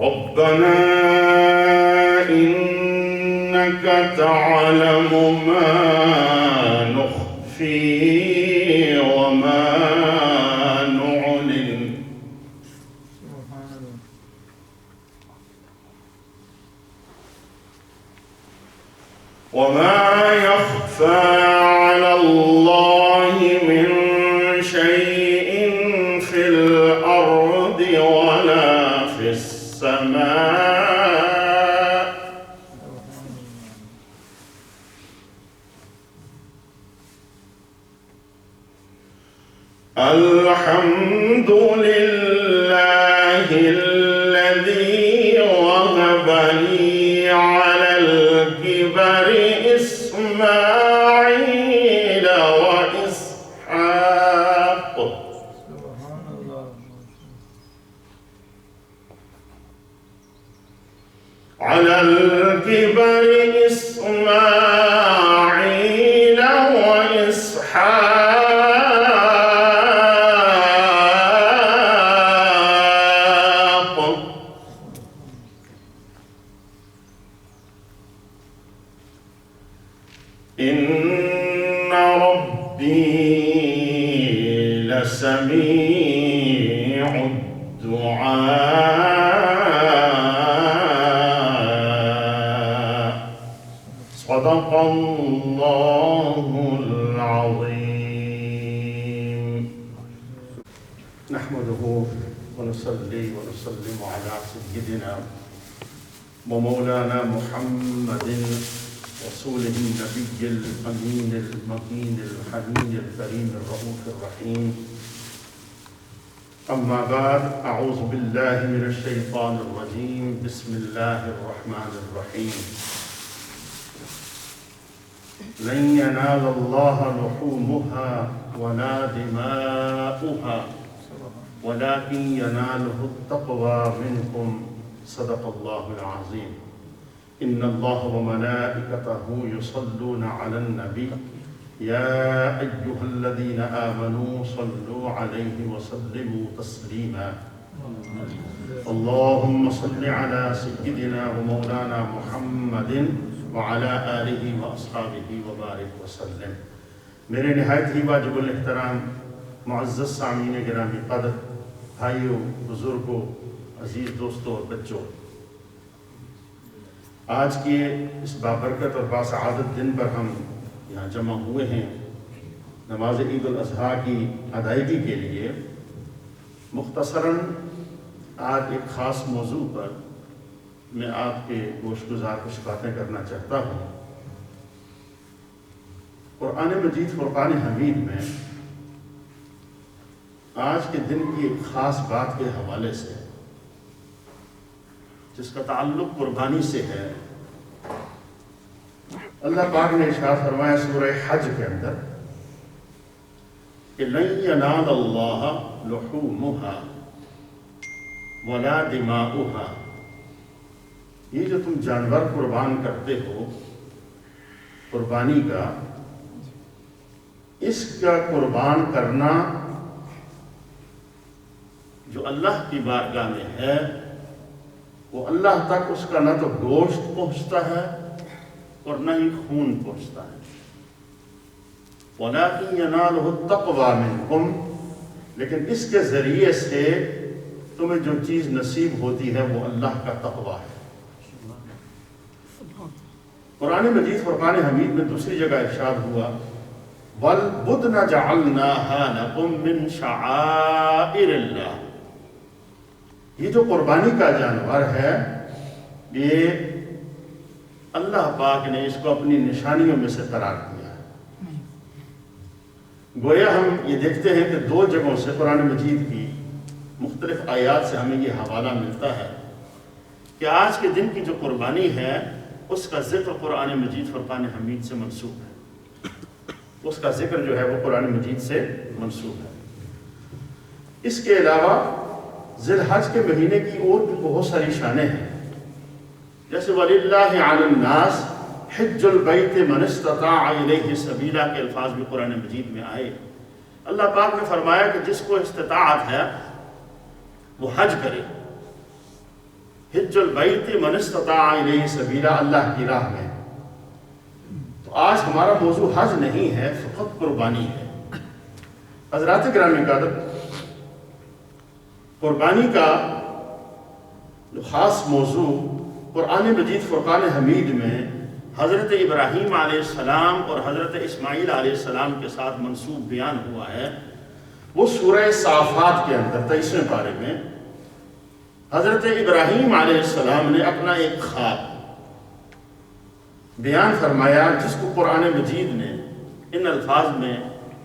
ربنا إنك تعلم ما نخفي وما نعلن وما يخفى على الله من شيء في الأرض ولا في السماء الحمد لله الذي وهب لي على الكبر إسماعيل وإسحاق على الكبر إسماعيل وإسحاق إن ربي لسميع الدعاء صدق الله العظيم. نحمده ونصلي ونسلم على سيدنا ومولانا محمد رسوله النبي الأمين المكين الحنين الكريم الرؤوف الرحيم. أما بعد، أعوذ بالله من الشيطان الرجيم. بسم الله الرحمن الرحيم. لن ينال الله لحومها ولا دماؤها ولكن يناله التقوى منكم. صدق الله العظيم. إن الله وملائكته يصلون على النبي يا أيها الذين آمنوا صلوا عليه وسلموا تسليما. اللهم صل على سيدنا ومولانا محمد وعلى آلہ وأصحابہ وبارک وسلم. میرے نہایت ہی واجب الاحترام معزز سامعین گرامی قدر، بھائیوں، بزرگوں، عزیز دوستوں اور بچوں، آج کے اس بابرکت اور باسعادت دن پر ہم یہاں جمع ہوئے ہیں نماز عید الاضحیٰ کی ادائیگی کے لیے. مختصراً آج ایک خاص موضوع پر میں آپ کے گوش گزار کچھ باتیں کرنا چاہتا ہوں. قرآن مجید فرقان حمید میں آج کے دن کی ایک خاص بات کے حوالے سے، جس کا تعلق قربانی سے ہے، اللہ پاک نے ارشاد فرمایا سورہ حج کے اندر کہ لن ینال اللہ لحومها ولا دماؤها. یہ جو تم جانور قربان کرتے ہو قربانی کا، اس کا قربان کرنا جو اللہ کی بارگاہ میں ہے، وہ اللہ تک اس کا نہ تو گوشت پہنچتا ہے اور نہ ہی خون پہنچتا ہے. وَلَٰكِنْ يَنَالُهُ التَّقْوَىٰ مِنْكُمْ، لیکن اس کے ذریعے سے تمہیں جو چیز نصیب ہوتی ہے وہ اللہ کا تقویٰ ہے. قرآن مجید فرقان حمید میں دوسری جگہ ارشاد ہوا وَالْبُدْنَ جَعَلْنَاهَا لَكُمْ مِنْ شَعَائِرِ اللَّهِ. یہ جو قربانی کا جانور ہے، یہ اللہ پاک نے اس کو اپنی نشانیوں میں سے قرار دیا ہے. گویا ہم یہ دیکھتے ہیں کہ دو جگہوں سے قرآن مجید کی مختلف آیات سے ہمیں یہ حوالہ ملتا ہے کہ آج کے دن کی جو قربانی ہے اس کا ذکر قرآن مجید فرقان حمید سے منسوب ہے. اس کا ذکر جو ہے وہ قرآن مجید سے منسوب ہے. اس کے علاوہ ذی الحج کے مہینے کی اور بھی بہت ساری شانیں ہیں، جیسے وَلِلَّهِ عَلَى النَّاسِ حِجُّ الْبَيْتِ مَنِ اسْتَطَاعَ إِلَيْهِ سَبِيلًا کے الفاظ بھی قرآن مجید میں آئے. اللہ پاک نے فرمایا کہ جس کو استطاعت ہے وہ حج کرے. حج البیت من استطاع الیہ سبیلا، اللہ کی راہ میں. تو آج ہمارا موضوع حج نہیں ہے، فقط قربانی ہے. حضرات گرامی قدر، قربانی کا جو خاص موضوع قرآن مجید فرقان حمید میں حضرت ابراہیم علیہ السلام اور حضرت اسماعیل علیہ السلام کے ساتھ منسوب بیان ہوا ہے، وہ سورہ صافات کے اندر 23ویں پارے میں حضرت ابراہیم علیہ السلام نے اپنا ایک خواب بیان فرمایا، جس کو قرآن مجید نے ان الفاظ میں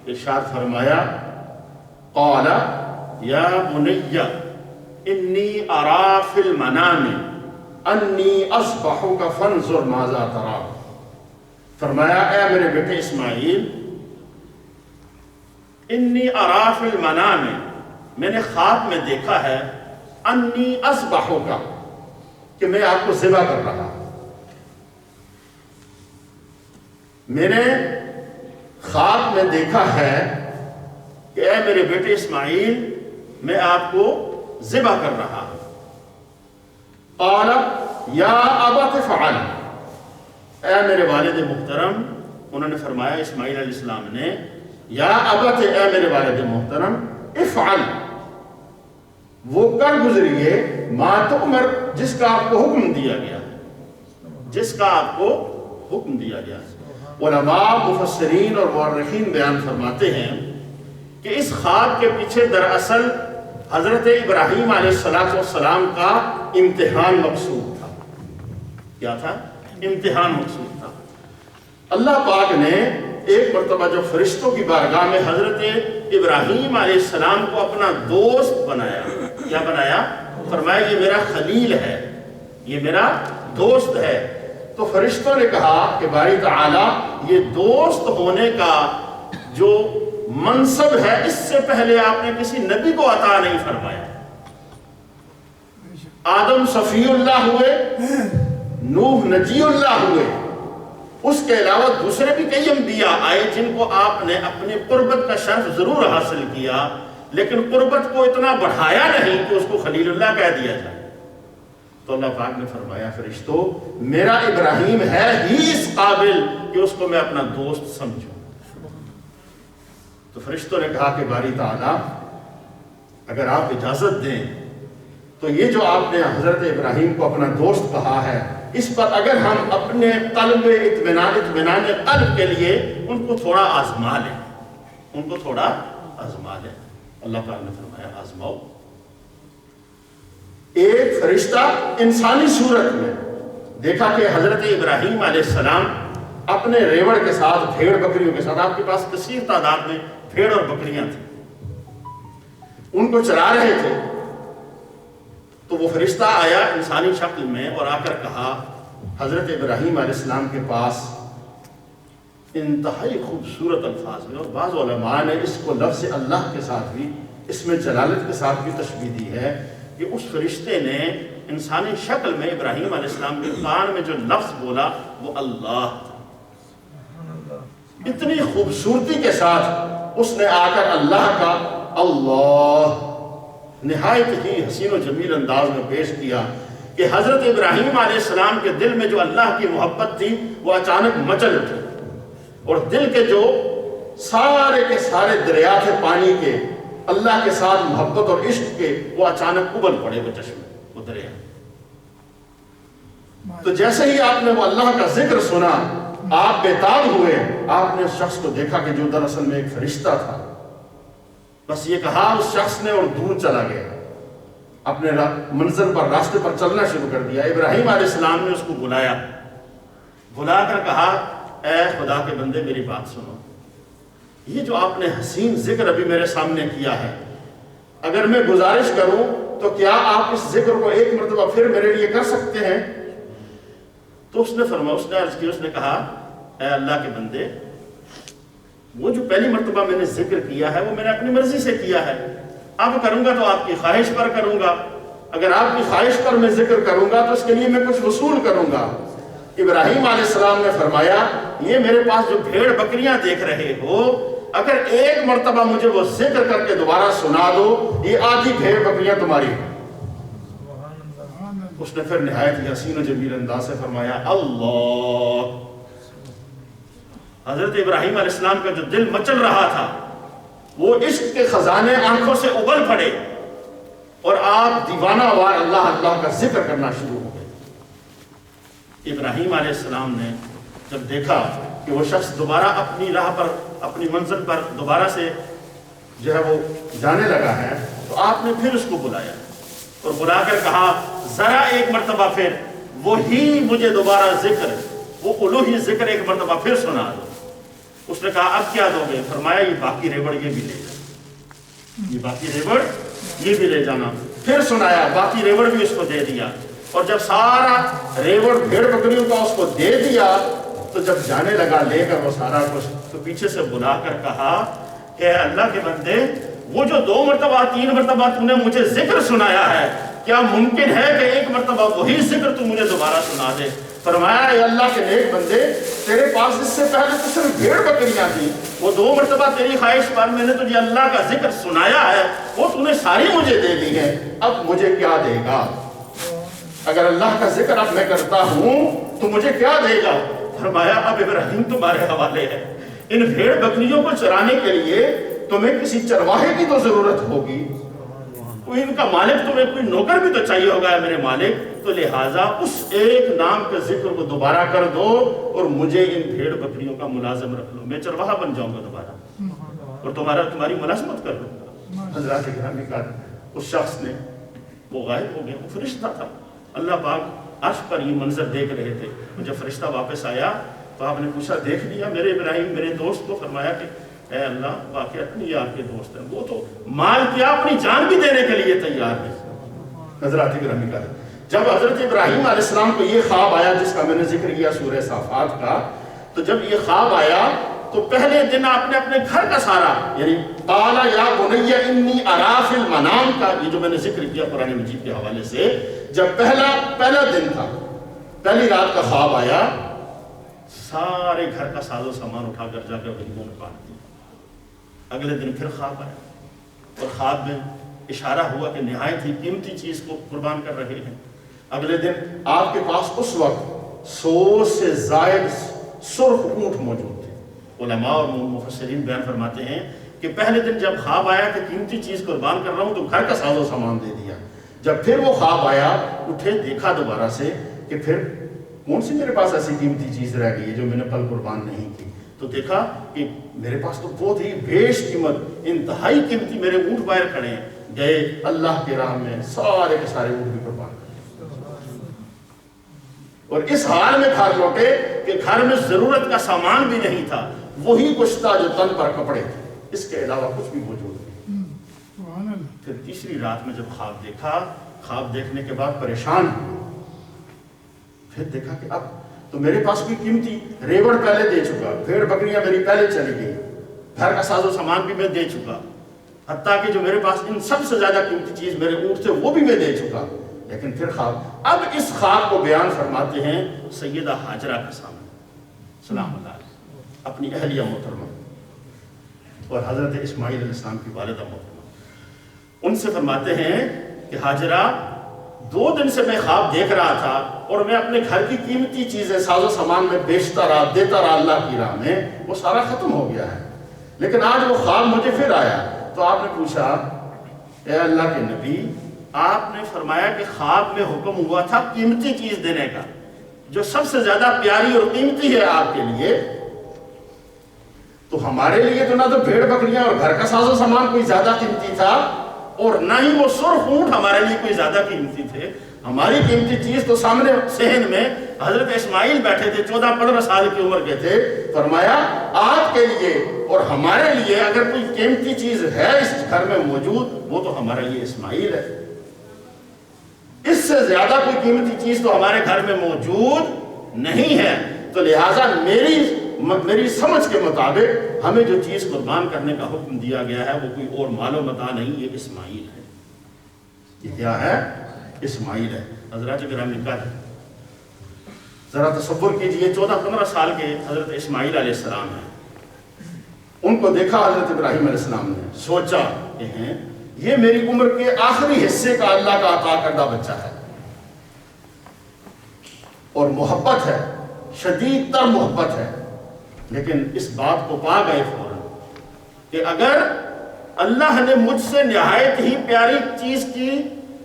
ارشاد فرمایا، قال یا بنی انی ارا فی المنام انی اصبحک فانظر ماذا ترى. فرمایا اے میرے بیٹے اسماعیل، انی ارا فی المنام، میں نے خواب میں دیکھا ہے، انی اصبحک، کہ میں آپ کو ذبح کر رہا ہوں. میں نے خواب میں دیکھا ہے کہ اے میرے بیٹے اسماعیل، میں آپ کو ذبح کر رہا ہوں. قال یا ابت افعل، اے میرے والد محترم، انہوں نے فرمایا اسماعیل علیہ السلام نے، یا ابت، اے میرے والد محترم، افعل، وہ کر گزریے، ما تؤمر، جس کا آپ کو حکم دیا گیا، جس کا آپ کو حکم دیا گیا. علماء مفسرین اور مورخین بیان فرماتے ہیں کہ اس خواب کے پیچھے دراصل حضرت ابراہیم علیہ السلام کا امتحان مقصود تھا. کیا تھا؟ امتحان مقصود تھا. اللہ پاک نے ایک مرتبہ جو فرشتوں کی بارگاہ میں حضرت ابراہیم علیہ السلام کو اپنا دوست بنایا، کیا بنایا؟ فرمایا یہ میرا خلیل ہے، یہ میرا دوست ہے. تو فرشتوں نے کہا کہ باری تعالی یہ دوست ہونے کا جو منصب ہے، اس سے پہلے آپ نے کسی نبی کو عطا نہیں فرمایا. آدم صفی اللہ ہوئے، نوح نجی اللہ ہوئے، اس کے علاوہ دوسرے بھی کئی انبیاء آئے جن کو آپ نے اپنی قربت کا شرف ضرور حاصل کیا، لیکن قربت کو اتنا بڑھایا نہیں کہ اس کو خلیل اللہ کہہ دیا جائے. تو اللہ پاک نے فرمایا فرشتوں، میرا ابراہیم ہے ہی اس قابل کہ اس کو میں اپنا دوست سمجھوں. تو فرشتوں نے کہا کہ باری تعالیٰ اگر آپ اجازت دیں تو یہ جو آپ نے حضرت ابراہیم کو اپنا دوست کہا ہے، اس پر اگر ہم اپنے قلب اطمینان قلب کے لیے ان کو تھوڑا آزما لیں، ان کو تھوڑا آزما لیں. اللہ پاک نے فرمایا آزماؤ. ایک فرشتہ انسانی صورت میں دیکھا کہ حضرت ابراہیم علیہ السلام اپنے ریوڑ کے ساتھ، بھیڑ بکریوں کے ساتھ، آپ کے پاس کثیر تعداد میں بھیڑ اور بکریاں تھیں، ان کو چلا رہے تھے. تو وہ فرشتہ آیا انسانی شکل میں اور آ کر کہا حضرت ابراہیم علیہ السلام کے پاس انتہائی خوبصورت الفاظ میں، اور بعض علماء نے اس کو لفظ اللہ کے ساتھ بھی، اس میں جلالت کے ساتھ بھی تشبیہ دی ہے کہ اس فرشتے نے انسانی شکل میں ابراہیم علیہ السلام کے کان میں جو لفظ بولا وہ اللہ تھا. اتنی خوبصورتی کے ساتھ اس نے آ کر اللہ کا اللہ نہایت ہی حسین و جمیل انداز میں پیش کیا کہ حضرت ابراہیم علیہ السلام کے دل میں جو اللہ کی محبت تھی وہ اچانک مچل اٹھی، اور دل کے جو سارے کے سارے دریا تھے پانی کے، اللہ کے ساتھ محبت اور عشق کے، وہ اچانک ابل پڑے وہ چشمے، وہ دریا. تو جیسے ہی آپ نے وہ اللہ کا ذکر سنا، آپ بےتاب ہوئے. آپ نے اس شخص کو دیکھا کہ جو دراصل میں ایک فرشتہ تھا. بس یہ کہا اس شخص نے اور دور چلا گیا، اپنے منزل پر، راستے پر چلنا شروع کر دیا. ابراہیم علیہ السلام نے اس کو بلایا، بلا کر کہا اے خدا کے بندے میری بات سنو، یہ جو آپ نے حسین ذکر ابھی میرے سامنے کیا ہے، اگر میں گزارش کروں تو کیا آپ اس ذکر کو ایک مرتبہ پھر میرے لیے کر سکتے ہیں؟ تو اس نے فرمایا، اس نے عرض کی، اس نے کہا اے اللہ کے بندے، وہ جو پہلی مرتبہ میں نے ذکر کیا ہے وہ میں نے اپنی مرضی سے کیا ہے، اب کروں گا تو آپ کی خواہش پر کروں گا، اگر آپ کی خواہش پر میں ذکر کروں گا تو اس کے لیے میں کچھ وصول کروں گا. ابراہیم علیہ السلام نے فرمایا یہ میرے پاس جو بھیڑ بکریاں دیکھ رہے ہو، اگر ایک مرتبہ مجھے وہ ذکر کر کے دوبارہ سنا دو، یہ آدھی بھیڑ بکریاں تمہاری ہیں. اس نے پھر نہایت ہی حسین و جمیل انداز سے فرمایا اللہ. حضرت ابراہیم علیہ السلام کا جو دل مچل رہا تھا وہ عشق کے خزانے آنکھوں سے ابل پڑے اور آپ دیوانہ وار اللہ اللہ کا ذکر کرنا شروع ہو گئے. ابراہیم علیہ السلام نے جب دیکھا کہ وہ شخص دوبارہ اپنی راہ پر اپنی منزل پر دوبارہ سے جو ہے وہ جانے لگا ہے تو آپ نے پھر اس کو بلایا اور بلا کر کہا ذرا ایک مرتبہ پھر وہی مجھے دوبارہ ذکر وہ الوہی ذکر ایک مرتبہ پھر سنا دو. اس نے کہا اب کیا دو گے؟ فرمایا یہ باقی ریوڑ یہ بھی لے جانا، یہ باقی ریوڑ یہ بھی لے جانا. پھر سنایا، باقی ریوڑ بھی اس کو دے دیا. اور جب سارا ریوڑ بھیڑ بکریوں کا اس کو دے دیا تو جب جانے لگا لے کر وہ سارا کچھ تو پیچھے سے بلا کر کہا کہ اللہ کے بندے وہ جو 2 مرتبہ 3 مرتبہ تو نے مجھے ذکر سنایا ہے کیا ممکن ہے کہ ایک مرتبہ وہی ذکر تو مجھے دوبارہ سنا دے؟ فرمایا اے اللہ کے نیک بندے تیرے پاس اس سے پہلے تو صرف بھیڑ بکریاں تھیں، وہ 2 مرتبہ تیری خواہش پر میں نے تجھے اللہ کا ذکر سنایا ہے وہ تو نے ساری مجھے دے دی ہے، اب مجھے کیا دے گا؟ اگر اللہ کا ذکر اب میں کرتا ہوں تو مجھے کیا دے گا؟ فرمایا اب ابراہیم تمہارے حوالے ہے، ان بھیڑ بکریوں کو چرانے کے لیے تمہیں کسی چرواہے کی تو ضرورت ہوگی، کوئی ان کا مالک تمہیں کوئی نوکر بھی تو چاہیے ہوگا ہے میرے مالک، تو لہٰذا اس ایک نام کے ذکر کو دوبارہ کر دو اور مجھے ان بھیڑ بکریوں کا ملازم رکھ لو، میں چرواہا بن جاؤں گا دوبارہ اور تمہاری ملازمت کر لوں گا. حضرات گرامی کا اس شخص نے وہ غائب ہو گیا، وہ فرشتہ تھا. اللہ پاک عرش پر یہ منظر دیکھ رہے تھے. جب فرشتہ واپس آیا تو آپ نے پوچھا دیکھ لیا میرے ابراہیم میرے دوست کو؟ فرمایا کہ اے اللہ واقعات یہ آپ کے دوست ہیں، وہ تو مال کیا اپنی جان بھی دینے کے لیے تیار ہے. حضرات گرامی کا جب حضرت ابراہیم علیہ السلام کو یہ خواب آیا جس کا میں نے ذکر کیا سورہ صافات کا، تو جب یہ خواب آیا تو پہلے دن آپ نے اپنے گھر کا سارا یعنی قال یا بنی انی ارا فی المنام کا یہ جو میں نے ذکر کیا قرآن مجید کے حوالے سے، جب پہلا دن تھا، پہلی رات کا خواب آیا، سارے گھر کا ساز و سامان اٹھا کر جا کر غریبوں میں بانٹ دیا. اگلے دن پھر خواب آیا اور خواب میں اشارہ ہوا کہ نہایت ہی قیمتی چیز کو قربان کر رہے ہیں. اگلے دن آپ کے پاس اس وقت 100 سے زائد سرخ اونٹ موجود تھے. علماء اور مفسرین بیان فرماتے ہیں کہ پہلے دن جب خواب آیا کہ قیمتی چیز قربان کر رہا ہوں تو گھر کا ساز و سامان دے دیا. جب پھر وہ خواب آیا اٹھے دیکھا دوبارہ سے کہ پھر کون سی میرے پاس ایسی قیمتی چیز رہ گئی ہے جو میں نے کل قربان نہیں کی، تو دیکھا کہ میرے پاس تو بہت ہی بیش قیمت انتہائی قیمتی میرے اونٹ باہر کھڑے ہیں. گئے اللہ کے راہ میں سارے کے سارے اونٹ بھی قربان کر اور اس حال میں گھر لوٹے کہ گھر میں ضرورت کا سامان بھی نہیں تھا، وہی کچھ تھا جو تن پر کپڑے تھے، اس کے علاوہ کچھ بھی موجود نہیں. پھر تیسری رات میں جب خواب دیکھا، خواب دیکھنے کے بعد پریشان ہوئے، پھر دیکھا کہ اب تو میرے پاس کوئی قیمتی ریوڑ پہلے دے چکا، بھیڑ بکریاں میری پہلے چلی گئی، گھر کا ساز و سامان بھی میں دے چکا، حتیٰ کہ جو میرے پاس ان سب سے زیادہ قیمتی چیز میرے اونٹ تھے وہ بھی میں دے چکا. لیکن پھر خواب، اب اس خواب کو بیان فرماتے ہیں سیدہ ہاجرہ کے سامنے سلام اللہ علیہ، اپنی اہلیہ محترمہ اور حضرت اسماعیل علیہ السلام کی والدہ محترمہ. ان سے فرماتے ہیں کہ ہاجرہ 2 دن سے میں خواب دیکھ رہا تھا اور میں اپنے گھر کی قیمتی چیزیں ساز و سامان میں بیچتا رہا دیتا رہا اللہ کی راہ میں، وہ سارا ختم ہو گیا ہے، لیکن آج وہ خواب مجھے پھر آیا. تو آپ نے پوچھا اے اللہ کے نبی آپ نے فرمایا کہ خواب میں حکم ہوا تھا قیمتی چیز دینے کا جو سب سے زیادہ پیاری اور قیمتی ہے آپ کے لیے، تو ہمارے لیے تو نہ تو بھیڑ بکریاں اور گھر کا ساز و سامان کوئی زیادہ قیمتی تھا اور نہ ہی وہ سرخ اونٹ ہمارے لیے کوئی زیادہ قیمتی تھے. ہماری قیمتی چیز تو سامنے صحن میں حضرت اسماعیل بیٹھے تھے، 14-15 سال کی عمر کے تھے. فرمایا آپ کے لیے اور ہمارے لیے اگر کوئی قیمتی چیز ہے اس گھر میں موجود وہ تو ہمارا یہ اسماعیل ہے، اس سے زیادہ کوئی قیمتی چیز تو ہمارے گھر میں موجود نہیں ہے. تو لہٰذا میری سمجھ کے مطابق ہمیں جو چیز قربان کرنے کا حکم دیا گیا ہے وہ کوئی اور مال و متاع نہیں، یہ اسماعیل ہے. یہ کیا ہے؟ اسماعیل ہے. حضرات گرامی کا ذرا تصور کیجئے 14-15 سال کے حضرت اسماعیل علیہ السلام ہیں، ان کو دیکھا حضرت ابراہیم علیہ السلام نے، سوچا کہ یہ میری عمر کے آخری حصے کا اللہ کا عطا کردہ بچہ ہے، اور محبت ہے، شدید تر محبت ہے، لیکن اس بات کو پا گئے فوراً کہ اگر اللہ نے مجھ سے نہایت ہی پیاری چیز کی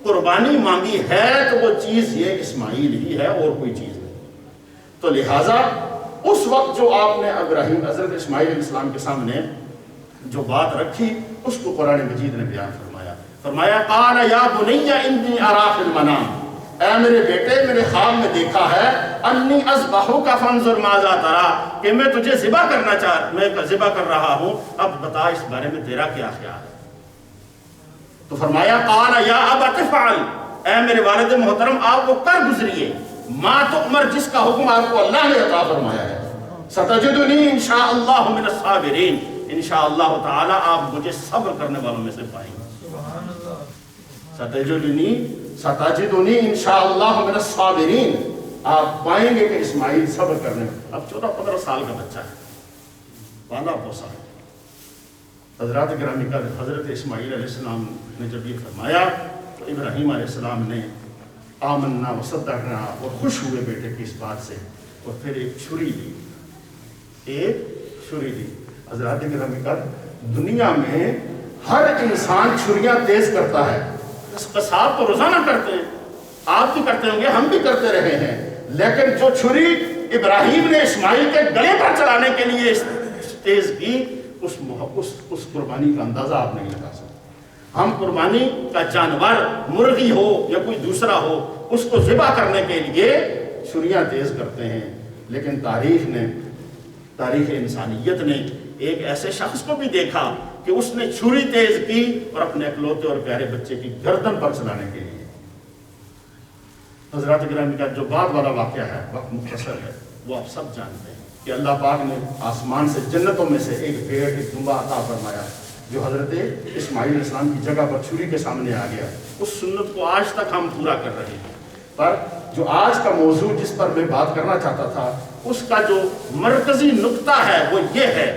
قربانی مانگی ہے تو وہ چیز یہ اسماعیل ہی ہے اور کوئی چیز نہیں۔ تو لہٰذا اس وقت جو آپ نے ابراہیم حضرت اسماعیل علیہ السلام کے سامنے جو بات رکھی اس کو قرآن مجید نے بیان فرمایا قال یا بنی انی ارا فی المنام، اے میرے بیٹے میں نے خواب میں دیکھا ہے انی اذبحک فانظر ماذا تری، کہ میں تجھے ذبح کر رہا ہوں، اب بتا اس بارے میں تیرا کیا خیال ہے۔ تو فرمایا قال یا ابت افعل، اے میرے والد محترم آپ وہ کر گزریے ما تؤمر، جس کا حکم آپ کو اللہ نے عطا فرمایا ہے، ستجدنی انشاءاللہ من الصابرین، انشاءاللہ تعالی آپ مجھے صبر کرنے والوں میں سے پائیں گے۔ ستجدنی انشاءاللہ من الصابرین، آپ پائیں گے کہ اسماعیل صبر کرنے میں۔ اب 14-15 سال کا بچہ ہے، بالا پوسا ہے۔ حضرات گرامی کا حضرت اسماعیل علیہ السلام نے جب یہ فرمایا تو ابراہیم علیہ السلام نے آمنا وصدقنا اور خوش ہوئے بیٹے کی اس بات سے، اور پھر ایک چھری دی۔ حضرات گرامی کا دنیا میں ہر انسان چھریاں تیز کرتا ہے، قصاب تو روزانہ کرتے ہیں، آپ بھی کرتے ہوں گے، ہم بھی کرتے رہے ہیں، لیکن جو چھری ابراہیم نے اسماعیل کے گلے پر چلانے کے لیے تیز کی، اس قربانی کا اندازہ آپ نہیں لگا سکتے۔ ہم قربانی کا جانور مرغی ہو یا کوئی دوسرا ہو اس کو ذبح کرنے کے لیے چھریاں تیز کرتے ہیں، لیکن تاریخ انسانیت نے ایک ایسے شخص کو بھی دیکھا کہ اس نے چھری تیز کی اور اپنے اکلوتے اور پیارے بچے کی گردن پر چلانے کے لیے۔ حضرات گرامی کا جو بعد والا واقعہ ہے، وقت مختصر ہے، وہ آپ سب جانتے ہیں کہ اللہ پاک نے آسمان سے جنتوں میں سے ایک بھیڑ ایک دمبا عطا فرمایا جو حضرت اسماعیل علیہ السلام کی جگہ پر چھری کے سامنے آ گیا۔ اس سنت کو آج تک ہم پورا کر رہے ہیں، پر جو آج کا موضوع جس پر میں بات کرنا چاہتا تھا اس کا جو مرکزی نقطہ ہے وہ یہ ہے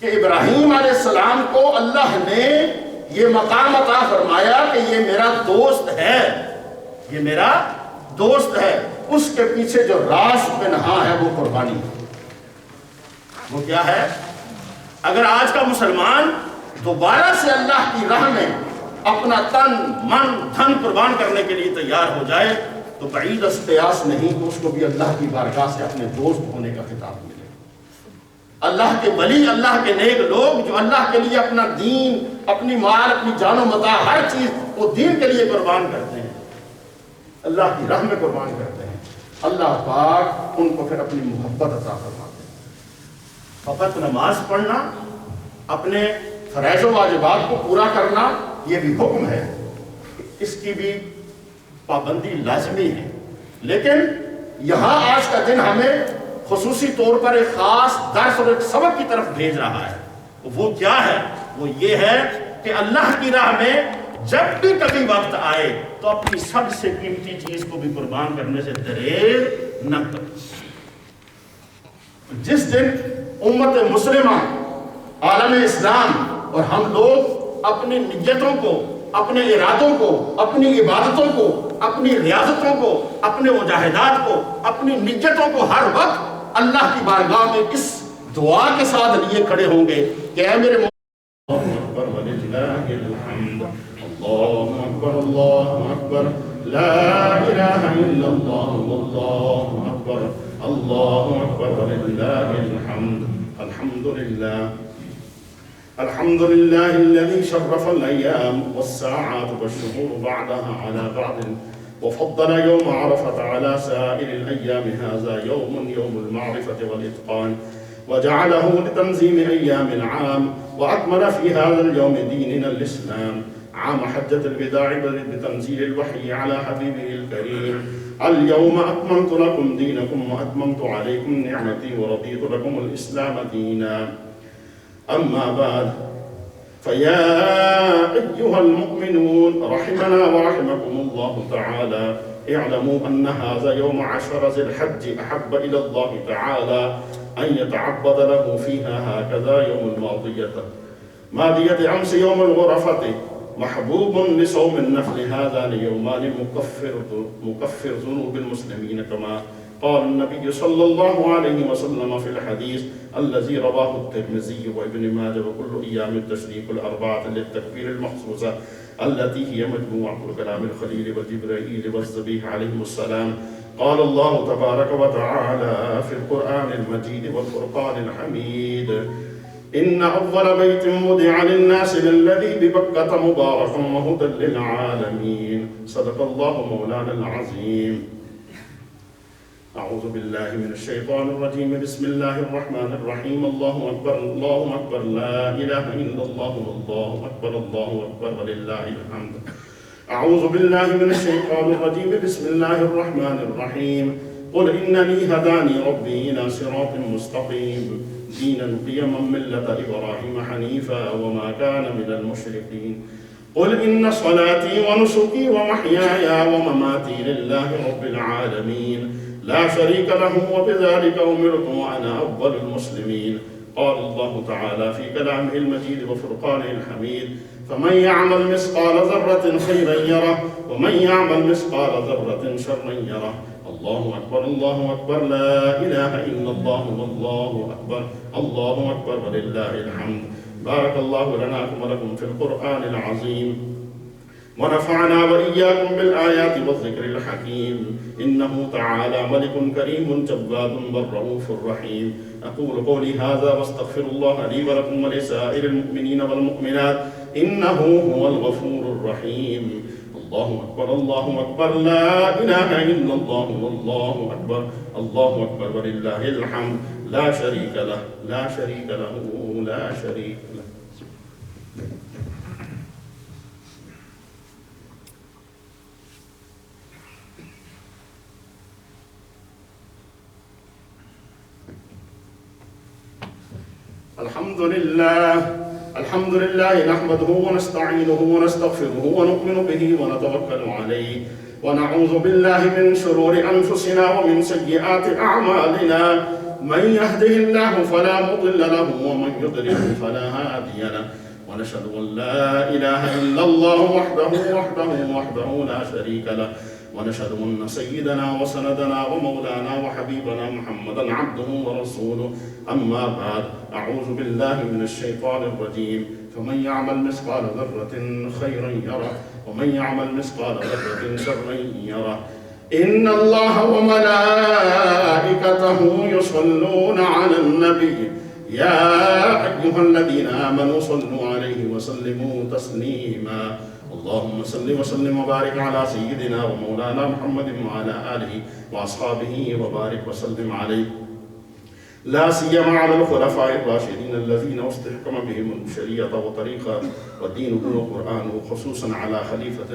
کہ ابراہیم علیہ السلام کو اللہ نے یہ مقام عطا فرمایا کہ یہ میرا دوست ہے، یہ میرا دوست ہے۔ اس کے پیچھے جو راز پنہاں ہے وہ قربانی ہے۔ وہ کیا ہے؟ اگر آج کا مسلمان دوبارہ سے اللہ کی راہ میں اپنا تن من دھن قربان کرنے کے لیے تیار ہو جائے تو بعید از قیاس نہیں کہ اس کو بھی اللہ کی بارگاہ سے اپنے دوست ہونے کا خطاب ملے۔ اللہ کے ولی، اللہ کے نیک لوگ جو اللہ کے لیے اپنا دین، اپنی مال، اپنی جان و متاع، ہر چیز وہ دین کے لیے قربان کرتے ہیں، اللہ کی راہ میں قربان کرتے ہیں، اللہ پاک ان کو پھر اپنی محبت عطا فرماتے ہیں۔ فقط نماز پڑھنا، اپنے فرائض و واجبات کو پورا کرنا یہ بھی حکم ہے، اس کی بھی پابندی لازمی ہے، لیکن یہاں آج کا دن ہمیں خصوصی طور پر ایک خاص درس اور ایک سبق کی طرف بھیج رہا ہے۔ وہ کیا ہے؟ وہ یہ ہے کہ اللہ کی راہ میں جب بھی کبھی وقت آئے تو اپنی سب سے قیمتی چیز کو بھی قربان کرنے سے دریغ نہ کرو۔ جس دن امت مسلمہ، عالم اسلام اور ہم لوگ اپنی نیتوں کو، اپنے ارادوں کو، اپنی عبادتوں کو، اپنی ریاضتوں کو، اپنے مجاہدات کو، اپنی نیتوں کو ہر وقت اللہ کی بارگاہ میں اس دعا کے ساتھ لیے کھڑے ہوں گے کہ اے میرے اللہ اکبر وللہ الحمد، اللہ اکبر اللہ اکبر، لا الہ الا اللہ واللہ اکبر، اللہ اکبر وللہ الحمد، الحمدللہ الحمد لله الذي شرف الأيام والساعات والشهور بعدها على بعض وفضل يوم عرفة على سائر الأيام، هذا يوم المعرفة والإتقان، وجعله لتنظيم أيام العام، وأكمل في هذا اليوم ديننا الإسلام عام حجة الوداع بتنزيل الوحي على حبيبه الكريم. اليوم أكملت لكم دينكم وأتممت عليكم نعمتي ورضيت لكم الإسلام دينا. أما بعد فيا أيها المؤمنون رحمنا ورحمكم الله تعالى، اعلموا أن هذا يوم 10 ذي الحج أحب إلى الله تعالى أن يتعبد له فيها هكذا يوم الماضية أمس يوم الغرفة محبوب لصوم النفل هذا ليومان مكفر ذنوب المسلمين كما قال النبي صلى الله عليه وسلم في الحديث الذي رواه الترمذي وابن ماجه وكل أيام التشريق الأربعة للتكبير المخصوصة التي هي مجموعة كلام الخليل وجبرائيل والذبيح عليهم السلام. قال الله تبارك وتعالى في القرآن المجيد والفرقان الحميد إن أول بيت وضع للناس للذي ببكة مباركا وهدى للعالمين. صدق الله مولانا العظيم. أعوذ بالله من الشيطان الرجيم. بسم الله الرحمن الرحيم. الله أكبر الله أكبر لا إله إلا الله والله أكبر الله أكبر ولله الحمد. أعوذ بالله من الشيطان الرجيم. بسم الله الرحمن الرحيم. قل إنني هداني ربي إلى صراط مستقيم دينا قيما ملة إبراهيم حنيفا وما كان من المشركين. قل إن صلاتي ونسكي ومحياي ومماتي لله رب العالمين لا شريك له وبذلك أمرت وأنا أول المسلمين. قال الله تعالى في كلامه المجيد وفرقانه الحميد فمن يعمل مثقال ذرة خيرا يره ومن يعمل مثقال ذرة شرا يره. الله أكبر الله أكبر لا إله إلا الله والله أكبر الله أكبر ولله الحمد. بارك الله لنا ولكم في القرآن العظيم ونفعنا وإياكم بالآيات والذكر الحكيم. إنه تعالى ملك كريم جواد رؤوف رحيم. أقول قولي هذا واستغفر الله لي ولكم ولسائر المؤمنين والمؤمنات إنه هو الغفور الرحيم. الله أكبر الله أكبر لا إله إلا الله والله أكبر الله أكبر ولله الحمد. لا شريك له لا شريك له لا شريك له. الحمد لله نحمده ونستعينه ونستغفره ونؤمن به ونتوكل عليه ونعوذ بالله من شرور أنفسنا ومن سيئات أعمالنا. من يهده الله فلا مضل له ومن يضلل فلا هادي له. ونشهد أن لا إله إلا الله وحده لا شريك له. ونشهد أن سيدنا وسندنا ومولانا وحبيبنا محمدا عبده ورسوله. أما بعد أعوذ بالله من الشيطان الرجيم. فمن يعمل مثقال ذرة خيرا يره ومن يعمل مثقال ذرة شرا يره. إن الله وملائكته يصلون على النبي يا أيها الذين آمنوا صلوا عليه وسلموا تسليما. اللهم صل وسلم وبارك على سيدنا ومولانا محمد وعلى آله وأصحابه وبارك وسلم عليه لا سيما على الخلفاء الراشدين الذين استحكم بهم الشريعة وطريقة ودينه وقرآنه خصوصا على خليفة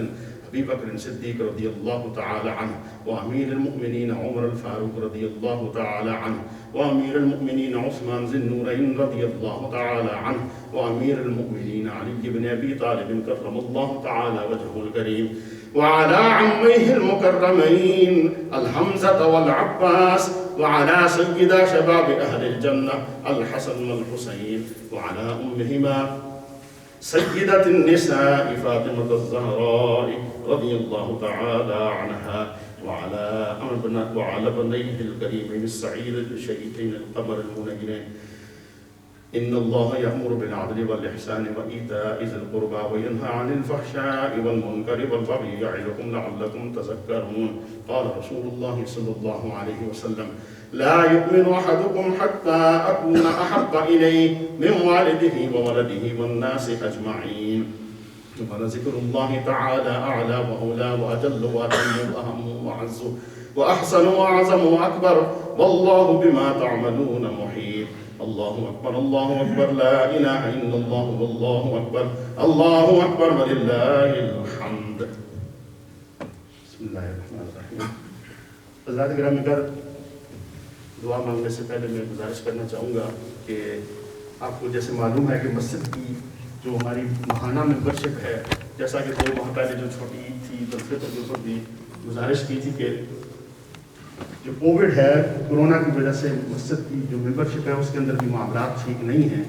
أبي بكر الصديق رضي الله تعالى عنه وأمير المؤمنين عمر الفاروق رضي الله تعالى عنه وأمير المؤمنين عثمان ذي النورين رضي الله تعالى عنه وأمير المؤمنين علي بن أبي طالب كرم الله تعالى وجهه الكريم وعلى عميه المكرمين الحمزة والعباس وعلى سيدا شباب أهل الجنة الحسن والحسين وعلى أمهما سيدة النساء فاطمة الزهراء رضي الله تعالى عنها وعلى ابنيه الكريمين السعيد الشريفين القمر المنيرين. إن الله يأمر بالعدل والإحسان وإيتاء ذي القربى وينهى عن الفحشاء والمنكر والبغي يعظكم لعلكم تذكرون. قال رسول الله صلى الله عليه وسلم لا يؤمن أحدكم حتى أكون أحب إليه من والده وولده والناس أجمعين. ولذكر الله تعالى أعلى وأولى وأجل وأتم وأهم وأعز وأحسن وأعظم وأكبر والله بما تعملون محيط. الله أكبر الله أكبر لا إله إلا الله والله أكبر الله أكبر ولله الحمد. بسم الله الرحمن الرحيم. حضرات گرامی گر دعا مانگنے سے پہلے میں گزارش کرنا چاہوں گا کہ آپ کو جیسے معلوم ہے کہ مسجد کی جو ہماری ماہانہ ممبرشپ ہے، جیسا کہ 2 ماہ پہلے جو چھوٹی تھی الفطر کے اوپر بھی گزارش کی تھی کہ جو کووڈ ہے کرونا کی وجہ سے مسجد کی جو ممبرشپ ہے اس کے اندر بھی معاملات ٹھیک نہیں ہیں.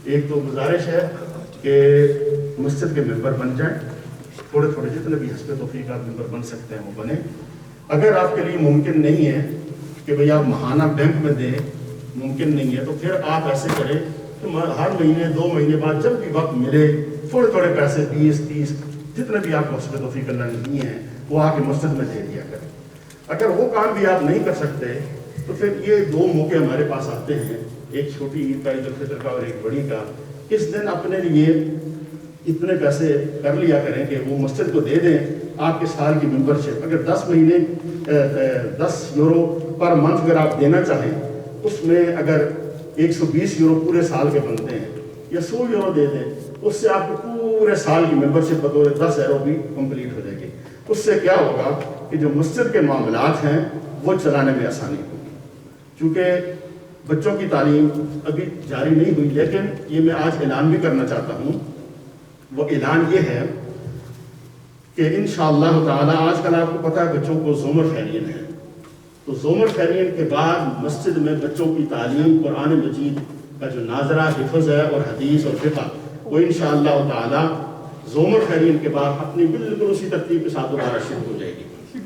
ایک تو گزارش ہے کہ مسجد کے ممبر بن جائیں، تھوڑے تھوڑے جتنے بھی حسب توفیق آپ ممبر بن سکتے ہیں وہ بنیں۔ اگر آپ کے لیے ممکن نہیں ہے کہ بھئی آپ ماہانہ بینک میں دیں، ممکن نہیں ہے، تو پھر آپ ایسے کریں کہ ہر مہینے 2 مہینے بعد جب بھی وقت ملے تھوڑے تھوڑے پیسے 20-30 جتنے بھی آپ کو حسب توفیق اللہ نے دیے ہیں وہ آ کے مسجد میں دے دیا کریں۔ اگر وہ کام بھی آپ نہیں کر سکتے تو پھر یہ 2 موقع ہمارے پاس آتے ہیں، ایک چھوٹی عید کا عید الفطر کا اور ایک بڑی کا۔ اس دن اپنے لیے اتنے پیسے کر لیا کریں کہ وہ مسجد کو دے دیں۔ آپ کے سال کی ممبرشپ اگر 10 یورو پر منتھ اگر آپ دینا چاہیں، اس میں اگر 120 یورو پورے سال کے بنتے ہیں، یا 100 یورو دے دیں، اس سے آپ کے پورے سال کی ممبرشپ بطور 10 یورو بھی کمپلیٹ ہو جائے گی۔ اس سے کیا ہوگا کہ جو مسجد کے معاملات ہیں وہ چلانے میں آسانی ہوگی۔ چونکہ بچوں کی تعلیم ابھی جاری نہیں ہوئی، لیکن یہ میں آج اعلان بھی کرنا چاہتا ہوں۔ وہ اعلان یہ ہے کہ انشاءاللہ تعالی آج کل آپ کو پتہ ہے بچوں کو زمر خیرین ہے، تو زمر خیرین کے بعد مسجد میں بچوں کی تعلیم قرآن مجید کا جو ناظرہ حفظ ہے اور حدیث اور فقہ وہ انشاءاللہ تعالی زمر خیرین کے بعد اپنی بالکل اسی ترتیب کے ساتھ دوبارہ شروع ہو جائے گی۔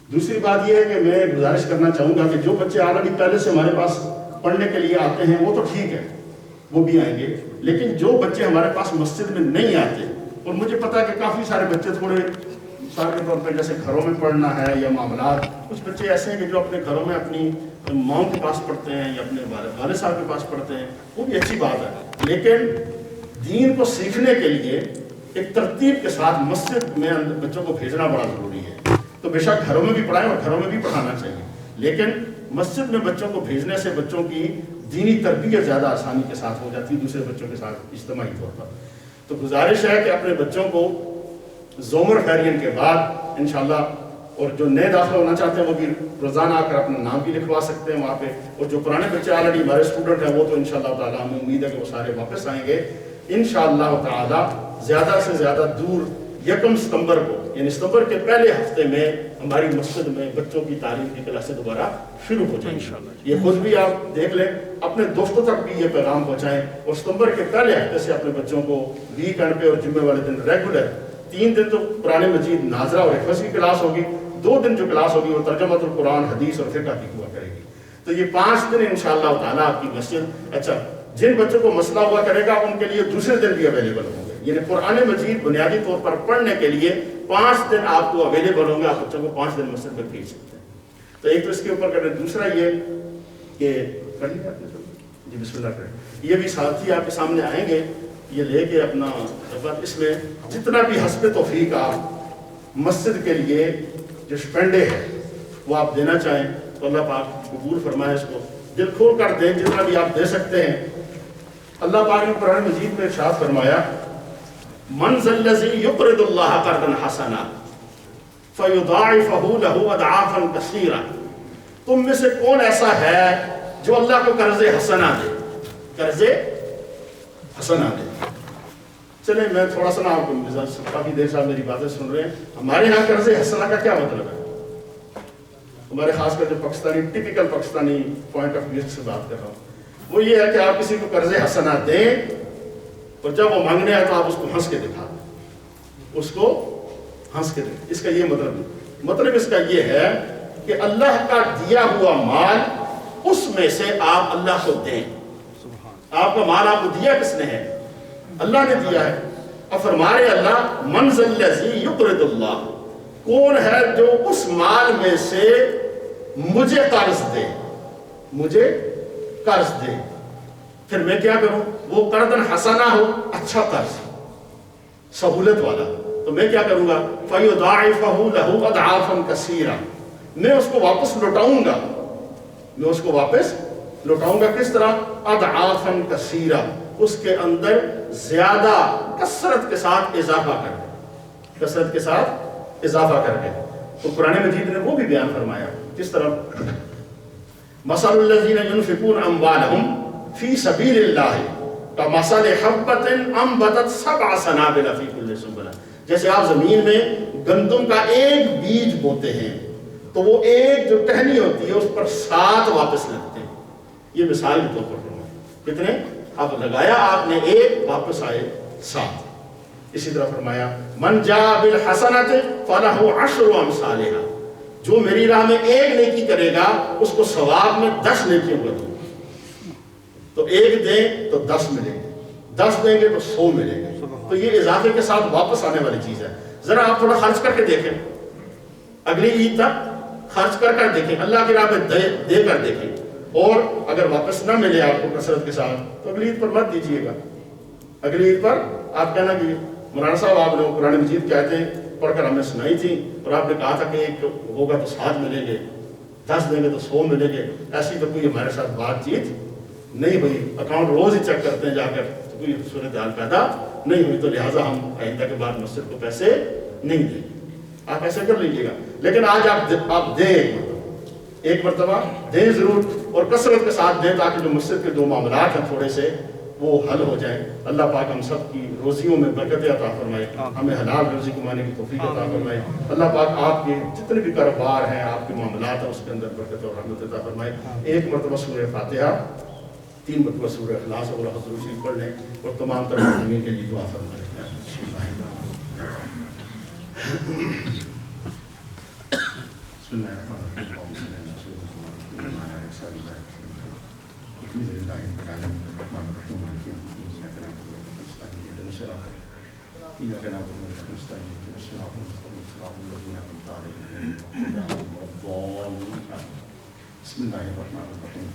دوسری بات یہ ہے کہ میں گزارش کرنا چاہوں گا کہ جو بچے آلریڈی پہلے سے ہمارے پاس پڑھنے کے لیے آتے ہیں وہ تو ٹھیک ہے، وہ بھی آئیں گے، لیکن جو بچے ہمارے پاس مسجد میں نہیں آتے، اور مجھے پتا ہے کہ کافی سارے بچے تھوڑے مثال کے طور پہ جیسے گھروں میں پڑھنا ہے یا معاملات، کچھ بچے ایسے ہیں کہ جو اپنے گھروں میں اپنی ماؤں کے پاس پڑھتے ہیں یا اپنے والد صاحب کے پاس پڑھتے ہیں، وہ بھی اچھی بات ہے، لیکن دین کو سیکھنے کے لیے ایک ترتیب کے ساتھ مسجد میں بچوں کو بھیجنا بڑا ضروری ہے۔ تو بے شک گھروں میں بھی پڑھائیں اور گھروں میں بھی پڑھانا چاہیے، لیکن مسجد میں بچوں کو بھیجنے سے بچوں کی دینی تربیت زیادہ آسانی کے ساتھ ہو جاتی ہے دوسرے بچوں کے ساتھ اجتماعی طور پر۔ تو گزارش ہے کہ اپنے بچوں کو زمر خیرین کے بعد انشاءاللہ، اور جو نئے داخلہ ہونا چاہتے ہیں وہ بھی روزانہ آ کر اپنا نام بھی لکھوا سکتے ہیں وہاں پہ، اور جو پرانے بچے آلریڈی ہمارے اسٹوڈنٹ ہیں وہ تو انشاءاللہ تعالیٰ ہمیں امید ہے کہ وہ سارے واپس آئیں گے انشاءاللہ تعالیٰ۔ زیادہ سے زیادہ دور 1 ستمبر کو یعنی ستمبر کے پہلے ہفتے میں ہماری مسجد میں بچوں کی تعلیم کی کلاسیں دوبارہ شروع ہو جائیں گی۔ یہ خود بھی آپ دیکھ لیں، اپنے دوستوں تک بھی یہ پیغام پہنچائیں، اور ستمبر کے پہلے ہفتے سے اپنے بچوں کو ویکینڈ پہ اور جمعے والے دن ریگولر 3 دن تو قرآن مجید ناظرہ اور حفظ کی کلاس ہوگی، 2 دن جو کلاس ہوگی وہ ترجمۃ القرآن حدیث اور فقہ کی ہوا کرے گی۔ تو یہ 5 دن انشاءاللہ تعالیٰ آپ کی مسجد، اچھا جن بچوں کو مسئلہ ہوا کرے گا ان کے لیے دوسرے دن بھی اویلیبل ہوں گے، یعنی قرآن مجید بنیادی طور پر پڑھنے کے لیے 5 دن آپ کو اویلیبل ہوں گے، آپ بچوں کو 5 دن مسجد میں بھیج سکتے ہیں۔ تو ایک تو اس کے اوپر کریں، دوسرا یہ کہ کر لیا آپ نے جی بسم اللہ کریں، یہ بھی ساتھی آپ کے سامنے آئیں گے، یہ لے کے اپنا اس میں جتنا بھی حسب توفیق آپ مسجد کے لیے جو سپینڈے ہے وہ آپ دینا چاہیں تو اللہ پاک قبول فرمائے، اس کو دل کھول کر دیں جتنا بھی آپ دے سکتے ہیں۔ اللہ پاک نے قرآن مجید میں ارشاد فرمایا، من ذا الذی یقرض اللہ قرضا حسنا فیضاعفہ لہ اضعافا کثیرا، تم میں سے کون ایسا ہے جو اللہ کو قرض حسنا دے، قرض حسنا دے۔ چلیں میں تھوڑا سا نا آپ کو کافی دیر سے میری باتیں سن رہے ہیں، ہمارے یہاں قرض حسنا کا کیا مطلب ہے؟ ہمارے خاص کر جو Pakistani typical Pakistani point of view سے بات کر رہا ہوں، وہ یہ ہے کہ آپ کسی کو قرض حسنا دیں اور جب وہ مانگنے آئے تو آپ اس کو ہنس کے دکھا دیں، اس کو ہنس کے دیں۔ اس کا یہ مطلب اس کا یہ ہے کہ اللہ کا دیا ہوا مال اس میں سے آپ اللہ کو دیں۔ آپ کا مال آپ کو دیا کس نے ہے؟ اللہ نے دیا ہے۔ اب فرما رہے اللہ، من ذا الذی یقرض اللہ، کون ہے جو اس مال میں سے مجھے قرض دے، مجھے قرض دے، پھر میں کیا کروں؟ وہ قرضاً حسنہ ہو، اچھا قرض، سہولت والا، تو میں کیا کروں گا؟ فَيُضَاعِفَهُ لَهُ أَضْعَافًا كَثِيرًا، میں اس کو واپس لوٹاؤں گا، میں اس کو واپس لوٹاؤں گا کس طرح؟ اضعافاً کثیرا، اس کے اندر زیادہ کثرت کے ساتھ اضافہ کر کے، کثرت کے ساتھ اضافہ کر کے۔ تو قرآن مجید نے وہ بھی بیان فرمایا کس طرح؟ مثل الذین ينفقون اموالهم فی سبیل اللہ کمثل حبۃ انبتت 7 سنابل فی کل سنبلہ، جیسے آپ زمین میں گندم کا ایک بیج بوتے ہیں تو وہ ایک جو ٹہنی ہوتی ہے اس پر 7 واپس لگتے ہیں۔ یہ مثال کے طور پر کتنے آپ لگایا، آپ نے ایک، واپس آئے 7. اسی طرح فرمایا من جاء بالحسنۃ فلہ عشر امثالھا، جو میری راہ میں ایک نیکی کرے گا اس کو ثواب میں 10 نیکیوں کا دوں. تو ایک دیں تو 10 ملیں گے، 10 دیں گے تو 100 ملیں گے. تو یہ اضافے کے ساتھ واپس آنے والی چیز ہے. ذرا آپ تھوڑا خرچ کر کے دیکھیں، اگلی عید تک خرچ کر دیکھیں، اللہ کی راہ میں دے کر دیکھیں، اور اگر واپس نہ ملے آپ کو کثرت کے ساتھ تو اگلی عید پر مت دیجیے گا. اگلی عید پر آپ کہنا کہ مولانا صاحب آپ لوگ قرآن مجید کہتے ہیں پڑھ کر ہم نے سنائی تھی اور آپ نے کہا تھا کہ ایک ہوگا تو 7 ملیں گے، 10 دیں گے تو 100 ملیں گے. ایسی تو کوئی ہمارے ساتھ بات چیت نہیں ہوئی. اکاؤنٹ روز ہی چیک کرتے ہیں جا کر، تو کوئی صورتحال پیدا نہیں ہوئی. تو لہٰذا ہم آئندہ کے بعد مسجد کو پیسے نہیں دیں. آپ ایسے کر لیجیے گا، لیکن آج آپ دیں، ایک مرتبہ دیں ضرور، اور کثرت کے ساتھ دیں تاکہ جو مسجد کے 2 معاملات ہیں تھوڑے سے وہ حل ہو جائیں. اللہ پاک ہم سب کی روزیوں میں برکت عطا فرمائے، ہمیں حلال روزی کمانے کی توفیق عطا فرمائے. اللہ پاک آپ کے جتنے بھی کاروبار ہیں، آپ کے معاملات ہیں، اس کے اندر برکت اور رحمت عطا فرمائے. ایک مرتبہ سورہ فاتحہ، 3 مرتبہ سورہ اخلاص اور حضور شریف پڑھ لیں اور تمام تر مومنین کے لیے دعا فرمائیں. بسم اللہ الرحمن الرحیم. بسم اللہ الرحمن الرحیم.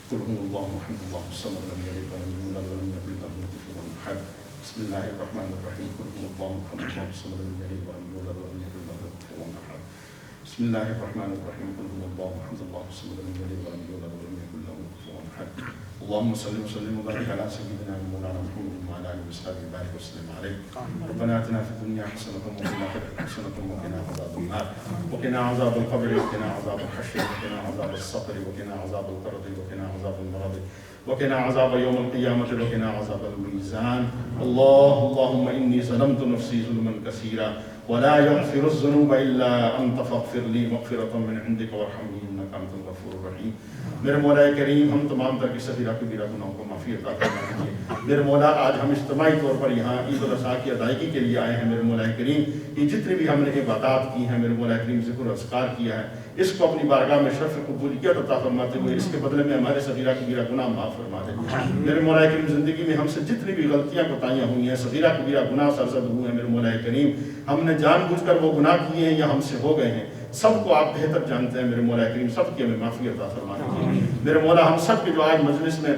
قل هو الله احد الله الصمد لم يلد ولم يولد ولم يكن له كفوا احد. بسم الله الرحمن الرحيم. قل هو الله احد الله الصمد لم يلد ولم يولد ولم يكن له كفوا احد. بسم الله الرحمن الرحيم. قل هو الله احد الله الصمد لم يلد ولم يولد ولم يكن له كفوا احد. اللهم صل وسلم وبارك على سيدنا مولانا محمد وعلى اله وصحبه وبارك وسلم عليه. ربنا اتنا في الدنيا حسنه وفي الاخره حسنه وقنا عذاب النار وقنا عذاب القبر وقنا عذاب الحشر وقنا عذاب الصقر وقنا عذاب القرد وقنا عذاب المرض وقنا عذاب يوم القيامه وقنا عذاب الميزان. اللهم اني ظلمت نفسي ظلما كثيرا ولا يغفر الذنوب الا انت فاغفر لي مغفرة من عندك وارحمني انك انت الغفور الرحيم. میرے مولا کریم، ہم تمام تر کی صغیرہ کبیرہ گناہوں کو معافی عطا فرما دیجیے. میرے مولا آج ہم اجتماعی طور پر یہاں عید الاضحیٰ کی ادائیگی کے لیے آئے ہیں. میرے مولا کریم، یہ جتنی بھی ہم نے عبادات کی ہیں، میرے مولا کریم ذکر و اذکار کیا ہے، اس کو اپنی بارگاہ میں شرف قبولیت عطا فرماتے ہوئے اس کے بدلے میں ہمارے صغیرہ کبیرہ گناہ معاف فرما دے. میرے مولا کریم، زندگی میں ہم سے جتنی بھی غلطیاں کوتاہیاں ہوئی ہیں، صغیرہ کبیرہ گناہ سرزد ہوئے ہیں، میرے مولا کریم ہم نے جان بوجھ کر وہ گناہ کیے ہیں یا ہم سے ہو گئے ہیں، سب کو آپ بہتر جانتے ہیں. میرے مولا کریم سب کی ہمیں معافی عطا فرما دیجیے. میرے مولا ہم سب کے جو آج مجلس میں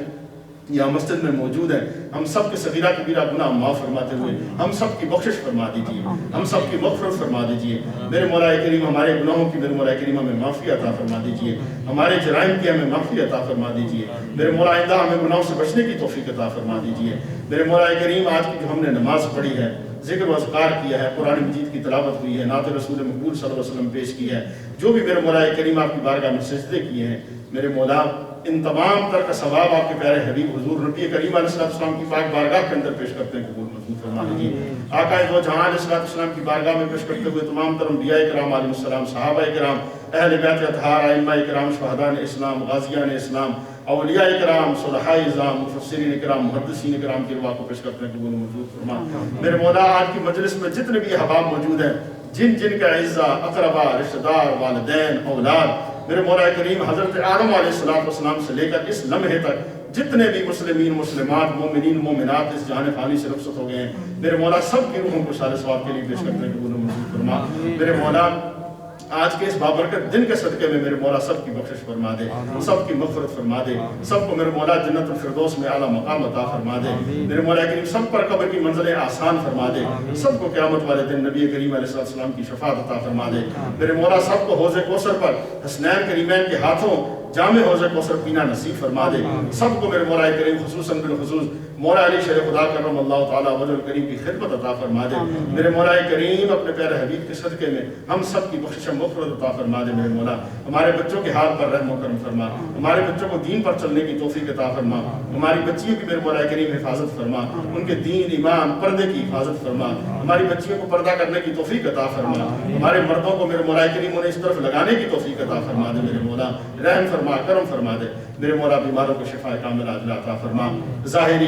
یا مسجد میں موجود ہیں، ہم سب کے صغیرہ کبیرہ گناہ معاف فرماتے ہوئے ہم سب کی بخشش فرما دیجیے، ہم سب کی مغفرت فرما دیجیے. میرے مولا کریم ہمارے گناہوں کی میرے مولا کریم ہمیں معافی عطا فرما دیجیے، ہمارے جرائم کی ہمیں معافی عطا فرما دیجیے. میرے مولا آئندہ ہمیں گناہوں سے بچنے کی توفیق عطا فرما دیجیے. میرے مولا کریم آج کی جو ہم نے نماز پڑھی ہے، ذکر و اذکار کیا ہے، قرآن مجید کی تلاوت ہوئی ہے، نعت رسول مقبول صلی اللہ علیہ وسلم پیش کی ہے، جو بھی میرے مولا کریم آپ کی بارگاہ میں سجدے کیے ہیں، میرے مولا ان تمام تر کا ثواب آپ کے پیارے حبیب حضور نبی کریم علیہ السلام کی پاک بارگاہ کے اندر پیش کرتے ہیں، قبول منظور فرما لیجیے. آقا دو جہاں علیہ السلام کی بارگاہ میں پیش کرتے ہوئے تمام تر انبیاء کرام علیہ السلام، صحابہ کرام، اہل بیت اطہار، ائمہ کرام، شہداء اسلام، غازیان اسلام، اولیاء کرام، صلحاء اعظام، مفسرین کرام، محدثین کرام کی روا کو پیش کرتے ہیں، قبول منظور فرما. میرے مولا آج کی مجلس میں جتنے بھی احباب موجود ہیں، جن جن کا اعزہ، اقربا، رشتہ دار، والدین، اولاد، میرے مولا کریم حضرت آدم علیہ السلام سے لے کر اس لمحے تک جتنے بھی مسلمین، مسلمات، مومنین، مومنات اس جہان فانی سے رخصت ہو گئے ہیں، میرے مولا سب کی روحوں کو سارے ثواب کے لیے پیش کرتے ہیں، قبول منظور فرما. میرے مولا آج کے اس بابرکت دن کے صدقے میں میرے مولا سب کی بخشش فرما دے، سب کی مغفرت فرما دے، سب کو میرے مولا جنت الفردوس میں اعلیٰ مقام عطا فرما دے. میرے مولا کریم سب پر قبر کی منزلیں آسان فرما دے، سب کو قیامت والے دن نبی کریم علیہ السلام کی شفاعت عطا فرما دے. میرے مولا سب کو حوض کوثر پر حسنین کریمین کے ہاتھوں جامع حوض کوثر پینا نصیب فرما دے. سب کو میرے مولا کریم خصوصاً بالخصوص مولا علی شیخ خدا کرم اللہ تعالیٰ وجہ الکریم کی خدمت عطا فرما دے. میرے مولا کریم اپنے پیارے حبیب کے صدقے میں ہم سب کی بخشش مغفرت عطا فرما دے. میرے مولا ہمارے بچوں کے حال پر رحم و کرم فرما، ہمارے بچوں کو دین پر چلنے کی توفیق عطا فرما، ہماری بچیوں کی میرے مولا کریم حفاظت فرما، ان کے دین، ایمان، پردے کی حفاظت فرما، ہماری بچیوں کو پردہ کرنے کی توفیق عطا فرما، ہمارے مردوں کو میرے مولا کریم انہیں اس طرف لگانے کی توفیق عطا فرما دے. میرے مولا رحم فرما، کرم فرما دے. میرے مولا بیماروں کو شفا کاملہ عاجلہ عطا فرما، ظاہری